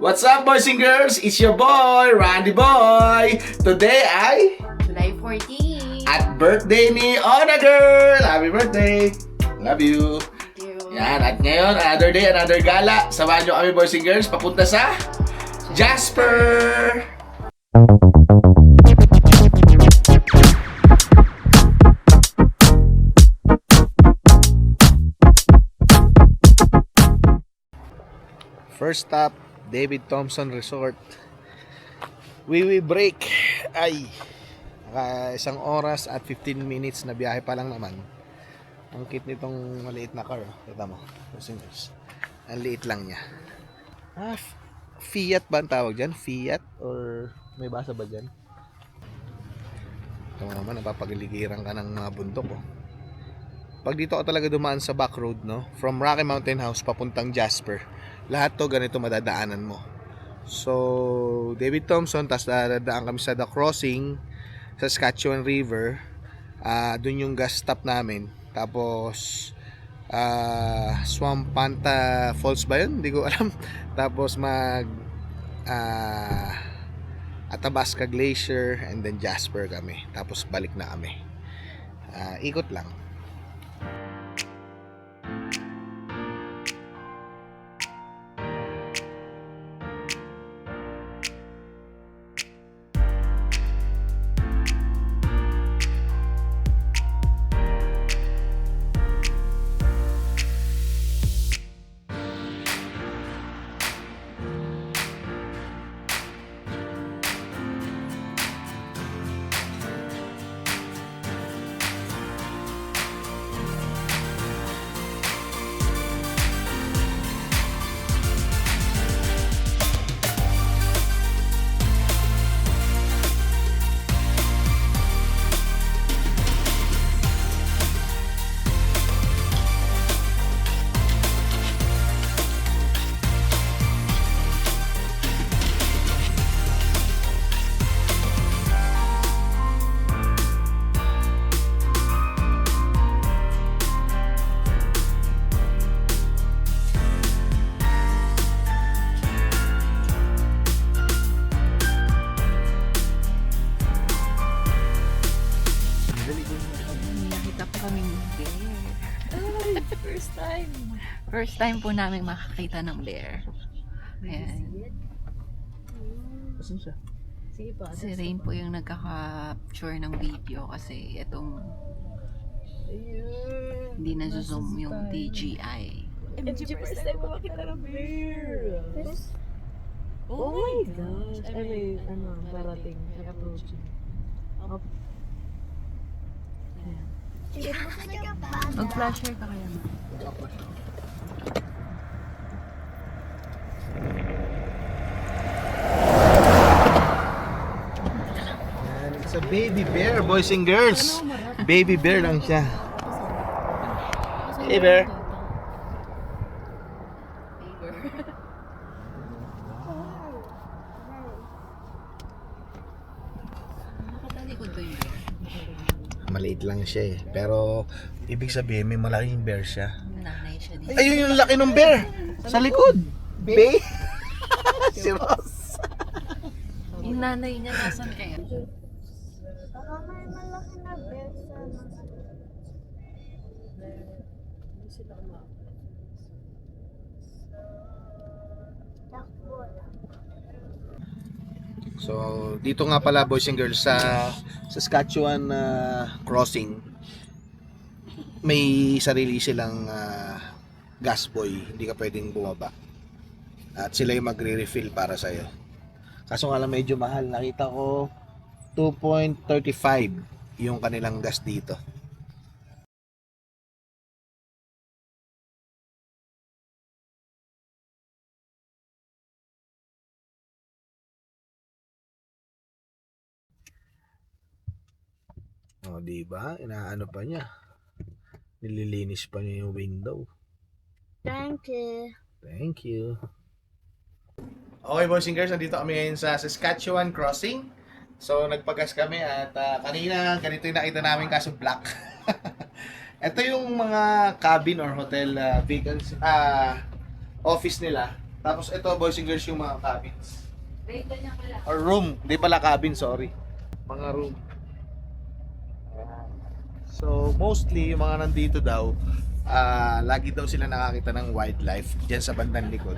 What's up, boys and girls? It's your boy, Randy Boy. Today ay July 14. at birthday ni Ona Girl. Happy birthday. Love you. Thank you. Yan, at ngayon, another day, another gala. Samahan nyo kami, boys and girls, papunta sa Jasper. First stop, David Thompson Resort. We break. Ay, isang oras at 15 minutes na biyahe pa lang naman. Ang cute nitong maliit na car. Kita mo. Ang liit lang niya. Fiat ba ang tawag dyan? Fiat? Or may basa ba dyan? Ito naman, napapagiligiran ka ng mga bundok. Oh. Pag dito ka talaga dumaan sa back road, no? From Rocky Mountain House papuntang Jasper. Lahat to ganito madadaanan mo. So, David Thompson, tapos dadaan kami sa The Crossing, sa Saskatchewan River. Doon yung gas stop namin. Tapos, Swampanta Falls ba yun? Hindi ko alam. Tapos Athabasca Glacier and then Jasper kami. Tapos balik na kami. Ikot lang. Nakita po kaming bear. First time po namin makakita ng bear. Ayan. Asan siya? Si Rain po yung nagkaka-capture ng video kasi itong hindi na zoom yung DJI. First time ko makita ng bear. Oh my gosh. I mean, parating. Approaching. Mag-flasher ka kaya mo. And it's a baby bear, boys and girls. Baby bear lang siya. Hey, bear. Nakatalikod ba yung bear? Maliit lang siya eh. Pero ibig sabihin may malaking bear siya. Nanay siya dito. Ayun yung laki ng bear. Sa likod. Bay. Si Ross. Yung nanay niya nasan kaya? Baka may malaki na bear sa So, dito nga pala, boys and girls, sa Saskatchewan crossing, may sarili silang gas buoy. Hindi ka pwedeng bumaba. At sila yung magre-refill para sa'yo. Kaso nga lang medyo mahal. Nakita ko 2.35 yung kanilang gas dito. O, diba? Inaano pa niya. Nililinis pa niya yung window. Thank you. Thank you. Okay, boys and girls, nandito kami ngayon sa Saskatchewan Crossing. So, nagpagas kami at kanina ganito yung nakita namin kaso black. Ito yung mga cabin or hotel vacancy, office nila. Tapos ito, boys and girls, yung mga cabins. Or room. Hindi pala cabin, sorry. Mga room. Ayan. So, mostly, yung mga nandito daw, lagi daw sila nakakita ng wildlife dyan sa bandang likod.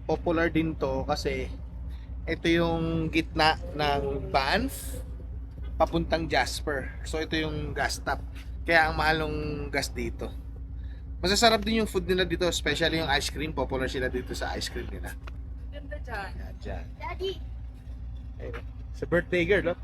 Popular din to kasi ito yung gitna ng Banff papuntang Jasper. So, ito yung gas stop. Kaya ang mahal ng gas dito. Masasarap din yung food nila dito, especially yung ice cream. Popular sila dito sa ice cream nila. Ganda dyan. Yan, dyan. Daddy! Ayun. Sa birthday girl, oh.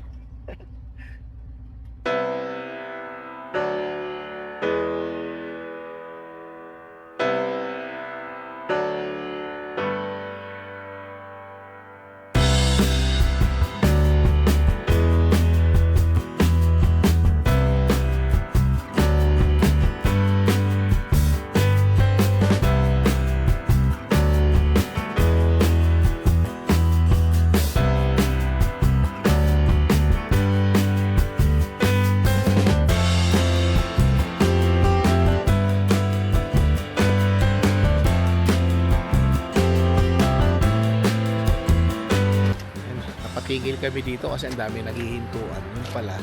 Napatigil kami dito kasi ang dami naghihintuan. Yung pala,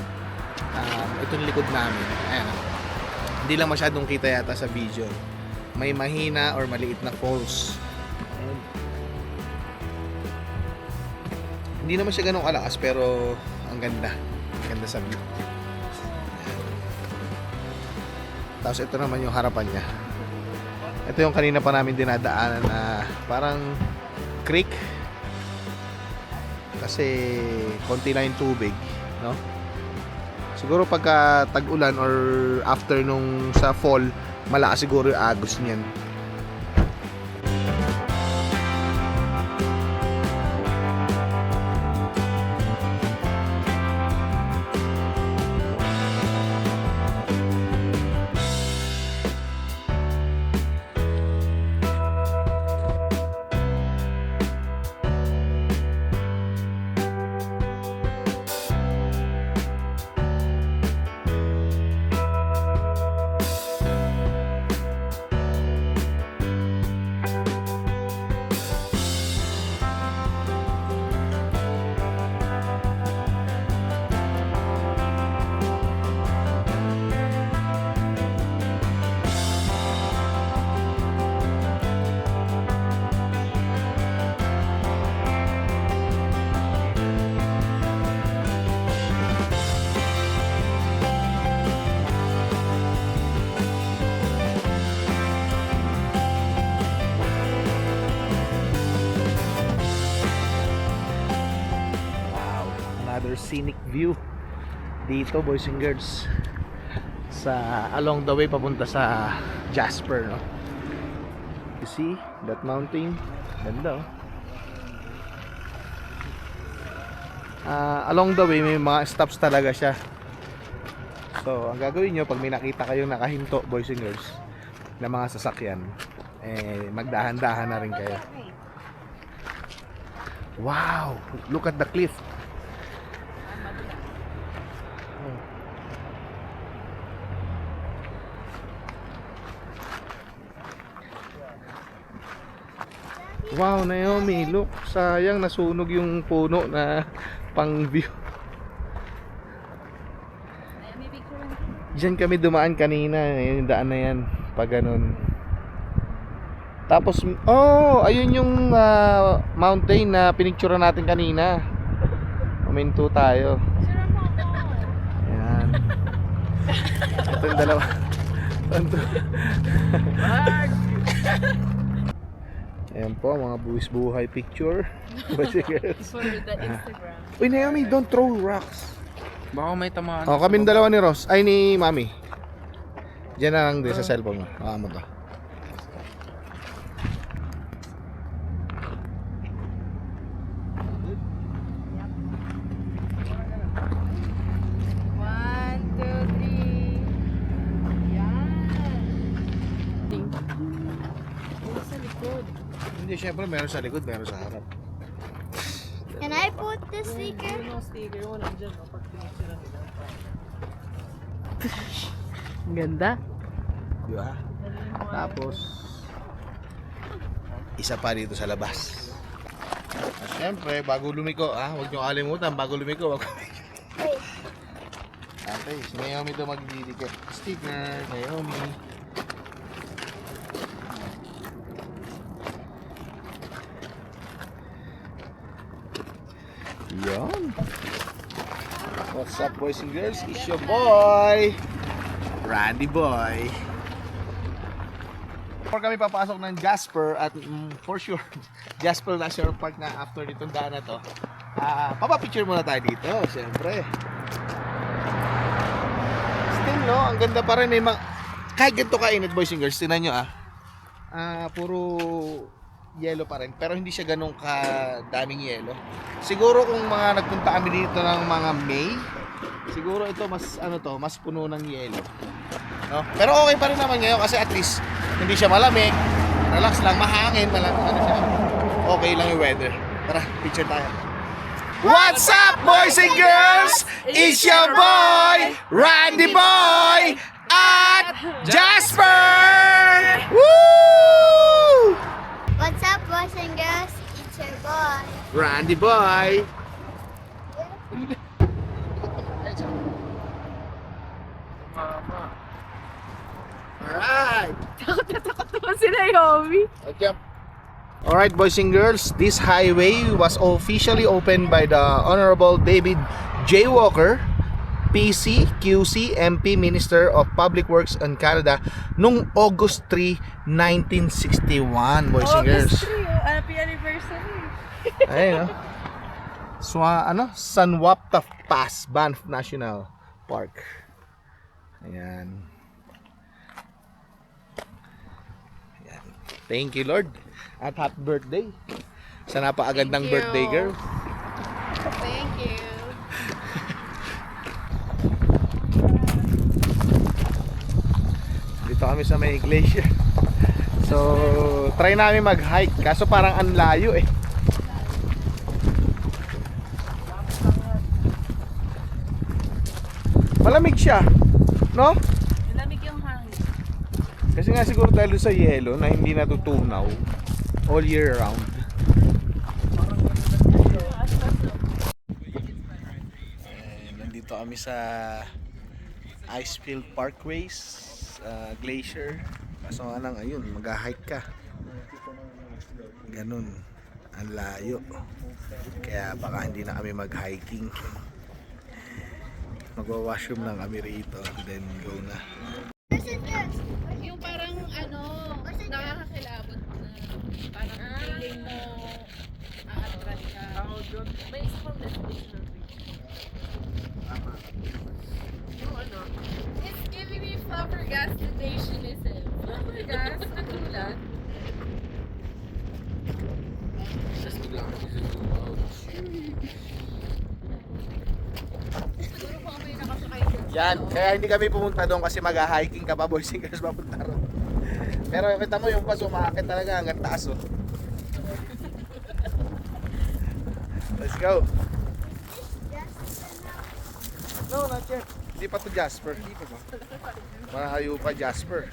itong likod namin, ayan, hindi lang masyadong kita yata sa video. May mahina or maliit na falls. Ayan. Hindi naman siya ganun kalakas pero ang ganda. Ang ganda sa view. Ayan. Tapos ito naman yung harapan niya. Ito yung kanina pa namin dinadaanan na parang creek. Kasi konti lang yung tubig, no? Siguro pagka tag-ulan or after nung sa fall, malakas siguro yung agos niyan. Another scenic view dito, boys and girls, sa along the way papunta sa Jasper, no? You see that mountain? Ganda, oh. Along the way may mga stops talaga siya. So ang gagawin nyo pag may nakita kayong nakahinto, boys and girls, na mga sasakyan, magdahan-dahan na rin kayo. Wow, look at the cliff. Wow, Naomi, look, sayang nasunog yung puno na pang view. Diyan kami dumaan kanina, yung daan na yan, pag ganun. Tapos, oh, ayun yung mountain na pinicture natin kanina. Uminto tayo. Ayan. Ito yung dalawa. Ayan po, mga buwis-buhay picture. For the Instagram. Uy, Naomi, don't throw rocks. Baka may tamaan. Oh, kaming dalawa ni Ross. Ay, ni Mami. Diyan na lang din sa cellphone mo. Mo to. One, two, three. Yan. Wala sa likod. Hindi, syempre, meron sa likod, meron sa harap. Can I put the sticker? Yun yung sticker mo nandiyan. Pag pinicture nila. Ang ganda. Di ba? Tapos, isa pa dito sa labas. At syempre, bago lumiko, huwag nyo kalimutan, bago lumiko, wag okay, si Naomi ito magdidikit. Sticker, Naomi. Yan. What's up, boys and girls? It's your boy, Randy Boy. Before kami papasok ng Jasper at for sure, Jasper National Park na after nitong daan na to, papapicture muna tayo dito, siyempre. Still no, ang ganda pa rin, may kahit ganito kainit, boys and girls, tingnan nyo puro yellow pa rin, pero hindi siya ganun kadaming yellow. Siguro kung mga nagpunta kami dito ng mga May, siguro ito mas puno ng yellow, no? Pero okay pa rin naman ngayon kasi at least hindi siya malamig, relax lang, mahangin, okay lang yung weather. Tara, picture tayo. What's up, boys and girls? It's your boy, Randy Boy at Jasper! Woo! What's up, boys and girls? It's your boy. Randy Boy. Alright. Takot naman si Naomi. Okay. Alright, boys and girls, this highway was officially opened by the Honorable David J. Walker, PC, QC, MP, Minister of Public Works in Canada noong August 3, 1961, boys and girls. Happy anniversary. Ayun, no? San Juan Pass, Banff National Park. Ayan. Ayan. Thank you, Lord. At happy birthday. Sa napakagandang Thank you. birthday, girl. Thank you. Dito kami sa may glacier. So, try namin mag-hike. Kaso parang ang layo eh. Malamig siya. No? Malamig yung hangin. Kasi nga siguro dahil sa yelo na hindi natutunaw all year round. Nandito kami sa Icefield Parkways, glacier. Kaso nga lang, ayun, mag-hike ka. Ganun, ang layo. Kaya baka hindi na kami mag-hiking. Magwa-washroom lang kami rito, then go na. Yung parang nakakakilabot na parang feeling mo a-attract ka. May isa pang destination. Yung It's giving me flabbergastationism. Flabbergast? Katulad? Siguro kung may nakasakay dyan. Yan, kaya hindi kami pumunta doon kasi mag-hiking ka pa, boys and girls, papunta ron. Pero kita mo yung bus, umakit talaga hanggang taas, oh. Let's go. No, not yet. Hindi pa to Jasper. Malayo pa Jasper.